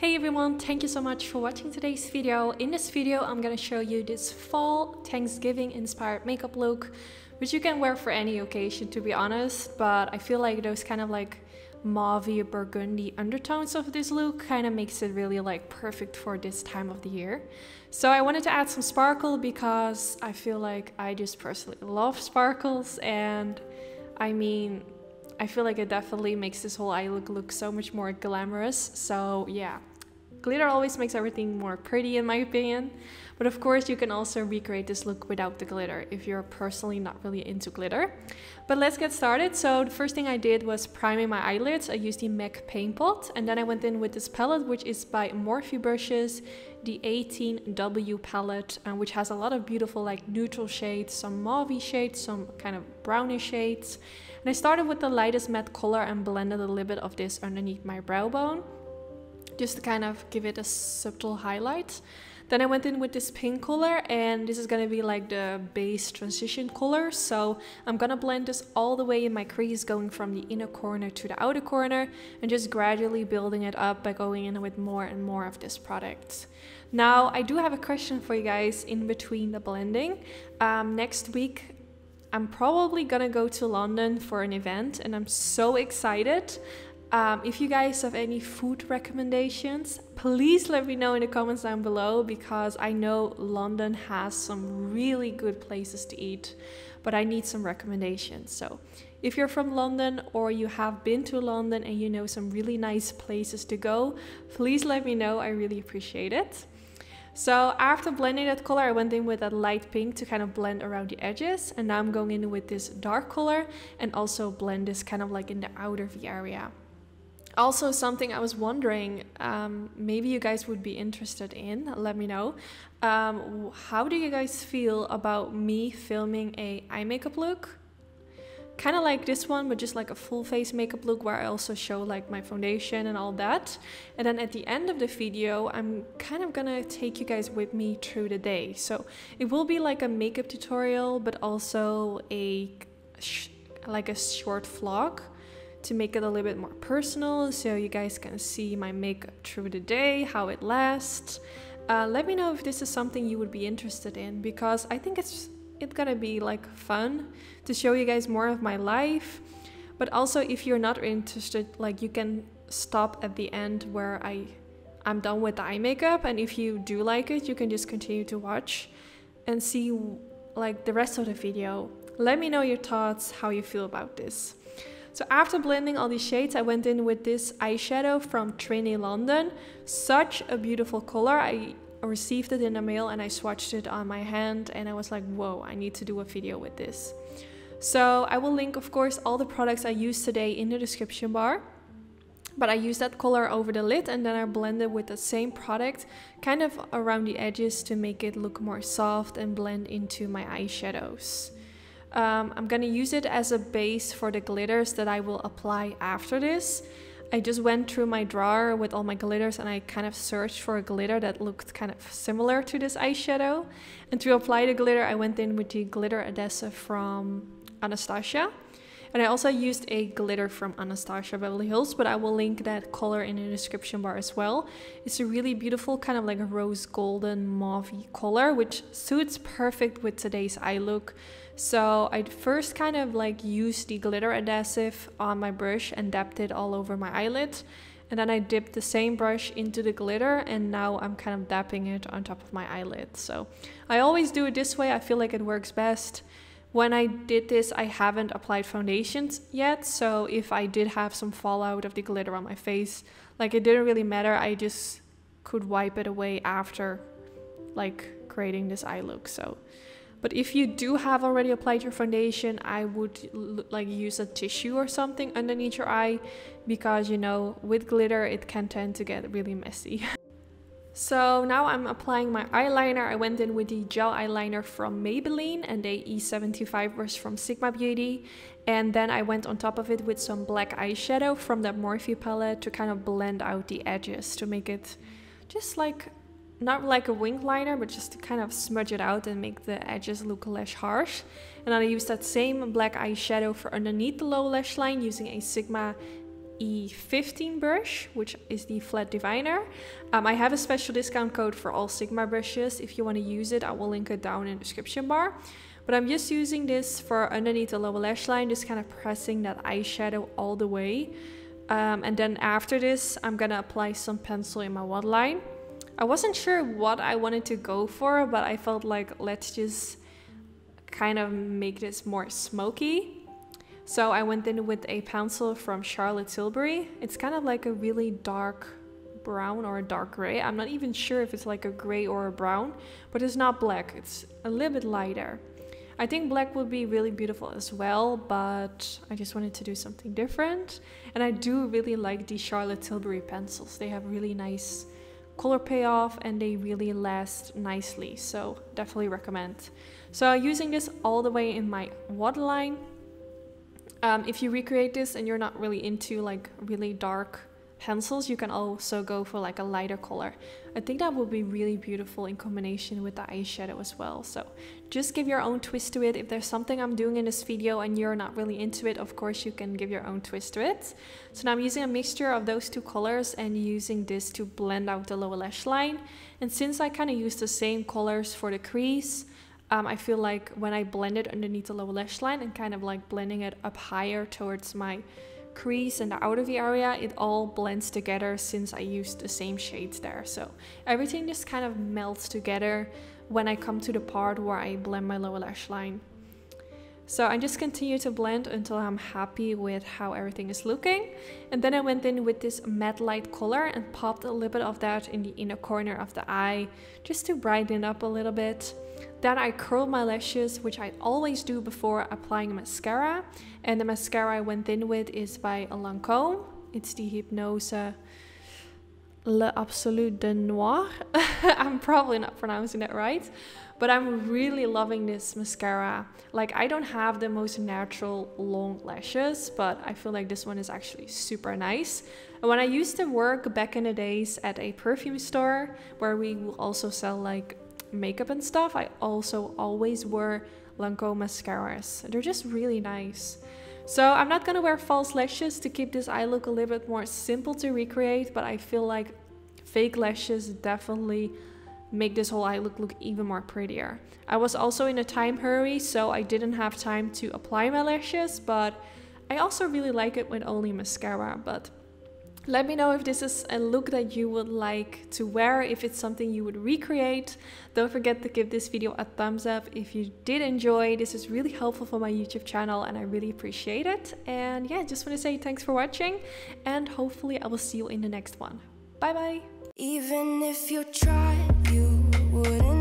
Hey everyone, thank you so much for watching today's video. In this video I'm gonna show you this fall Thanksgiving inspired makeup look, which you can wear for any occasion to be honest, but I feel like those kind of like mauve burgundy undertones of this look kind of makes it really like perfect for this time of the year. So I wanted to add some sparkle because I feel like I just personally love sparkles, and I feel like it definitely makes this whole eye look so much more glamorous. So yeah, glitter always makes everything more pretty in my opinion. But of course you can also recreate this look without the glitter if you're personally not really into glitter. But let's get started. So the first thing I did was priming my eyelids. I used the MAC Paint Pot, and then I went in with this palette, which is by Morphe brushes, the 18W palette, which has a lot of beautiful like neutral shades, some mauve shades, some kind of brownish shades. And I started with the lightest matte color and blended a little bit of this underneath my brow bone, just to kind of give it a subtle highlight. Then I went in with this pink color, and this is gonna be like the base transition color. So I'm gonna blend this all the way in my crease, going from the inner corner to the outer corner, and just gradually building it up by going in with more and more of this product. Now, I do have a question for you guys in between the blending. Next week, I'm probably gonna go to London for an event, and I'm so excited. If you guys have any food recommendations, please let me know in the comments down below, because I know London has some really good places to eat, but I need some recommendations. So if you're from London or you have been to London and you know some really nice places to go, please let me know. I really appreciate it. So after blending that color, I went in with that light pink to kind of blend around the edges, and now I'm going in with this dark color and also blend this kind of like in the outer V area. Also, something I was wondering, maybe you guys would be interested in, let me know. How do you guys feel about me filming a eye makeup look? Kind of like this one, but just like a full face makeup look where I also show like my foundation and all that. And then at the end of the video, I'm kind of gonna take you guys with me through the day. So it will be like a makeup tutorial, but also like a short vlog, to make it a little bit more personal, so you guys can see my makeup through the day, how it lasts. Let me know if this is something you would be interested in, because I think it's gonna be like fun to show you guys more of my life. But also, if you're not interested, like you can stop at the end where I'm done with the eye makeup, and if you do like it, you can just continue to watch and see like the rest of the video. Let me know your thoughts, how you feel about this. So after blending all these shades, I went in with this eyeshadow from Trinny London. Such a beautiful color. I received it in the mail and I swatched it on my hand, and I was like, whoa, I need to do a video with this. So I will link, of course, all the products I used today in the description bar. But I used that color over the lid, and then I blended with the same product kind of around the edges to make it look more soft and blend into my eyeshadows. I'm gonna use it as a base for the glitters that I will apply after this. I just went through my drawer with all my glitters, and I kind of searched for a glitter that looked kind of similar to this eyeshadow. And to apply the glitter, I went in with the glitter adhesive from Anastasia. And I also used a glitter from Anastasia Beverly Hills, but I will link that color in the description bar as well. It's a really beautiful kind of like a rose golden mauve color, which suits perfect with today's eye look. So I first kind of like used the glitter adhesive on my brush and dabbed it all over my eyelid. And then I dipped the same brush into the glitter, and now I'm kind of dabbing it on top of my eyelid. So I always do it this way. I feel like it works best. When I did this, I haven't applied foundations yet, so if I did have some fallout of the glitter on my face, like it didn't really matter. I just could wipe it away after like creating this eye look. So, but if you do have already applied your foundation, I would like use a tissue or something underneath your eye, because you know, with glitter it can tend to get really messy. So now I'm applying my eyeliner. I went in with the gel eyeliner from Maybelline and the E75 brush from Sigma Beauty. And then I went on top of it with some black eyeshadow from that Morphe palette to kind of blend out the edges, to make it just like, not like a winged liner, but just to kind of smudge it out and make the edges look less harsh. And then I used that same black eyeshadow for underneath the low lash line using a Sigma E15 brush, which is the flat diviner. I have a special discount code for all Sigma brushes. If you want to use it, I will link it down in the description bar. But I'm just using this for underneath the lower lash line, just kind of pressing that eyeshadow all the way. And then after this, I'm gonna apply some pencil in my waterline. I wasn't sure what I wanted to go for, but I felt like let's just kind of make this more smoky. So I went in with a pencil from Charlotte Tilbury. It's kind of like a really dark brown or a dark gray. I'm not even sure if it's like a gray or a brown, but it's not black. It's a little bit lighter. I think black would be really beautiful as well, but I just wanted to do something different. And I do really like the Charlotte Tilbury pencils. They have really nice color payoff and they really last nicely, so definitely recommend. So using this all the way in my waterline. If you recreate this and you're not really into like really dark pencils, you can also go for like a lighter color. I think that would be really beautiful in combination with the eyeshadow as well. So just give your own twist to it. If there's something I'm doing in this video and you're not really into it, of course you can give your own twist to it. So now I'm using a mixture of those two colors and using this to blend out the lower lash line. And since I kind of use the same colors for the crease, I feel like when I blend it underneath the lower lash line and kind of like blending it up higher towards my crease and the outer V area, it all blends together since I used the same shades there. So everything just kind of melts together when I come to the part where I blend my lower lash line. So I just continue to blend until I'm happy with how everything is looking. And then I went in with this matte light color and popped a little bit of that in the inner corner of the eye just to brighten it up a little bit. Then I curled my lashes, which I always do before applying mascara. And the mascara I went in with is by Lancome. It's the Hypnôse L'Absolu de Noir. I'm probably not pronouncing that right, but I'm really loving this mascara. Like, I don't have the most natural long lashes, but I feel like this one is actually super nice. And when I used to work back in the days at a perfume store where we will also sell like makeup and stuff, I also always wore Lancome mascaras. They're just really nice. So I'm not gonna wear false lashes to keep this eye look a little bit more simple to recreate, but I feel like fake lashes definitely make this whole eye look even more prettier. I was also in a time hurry, so I didn't have time to apply my lashes, but I also really like it with only mascara. But let me know if this is a look that you would like to wear, if it's something you would recreate. Don't forget to give this video a thumbs up if you did enjoy. This is really helpful for my YouTube channel and I really appreciate it. And yeah, just want to say thanks for watching and hopefully I will see you in the next one. Bye bye! Even if you tried, you wouldn't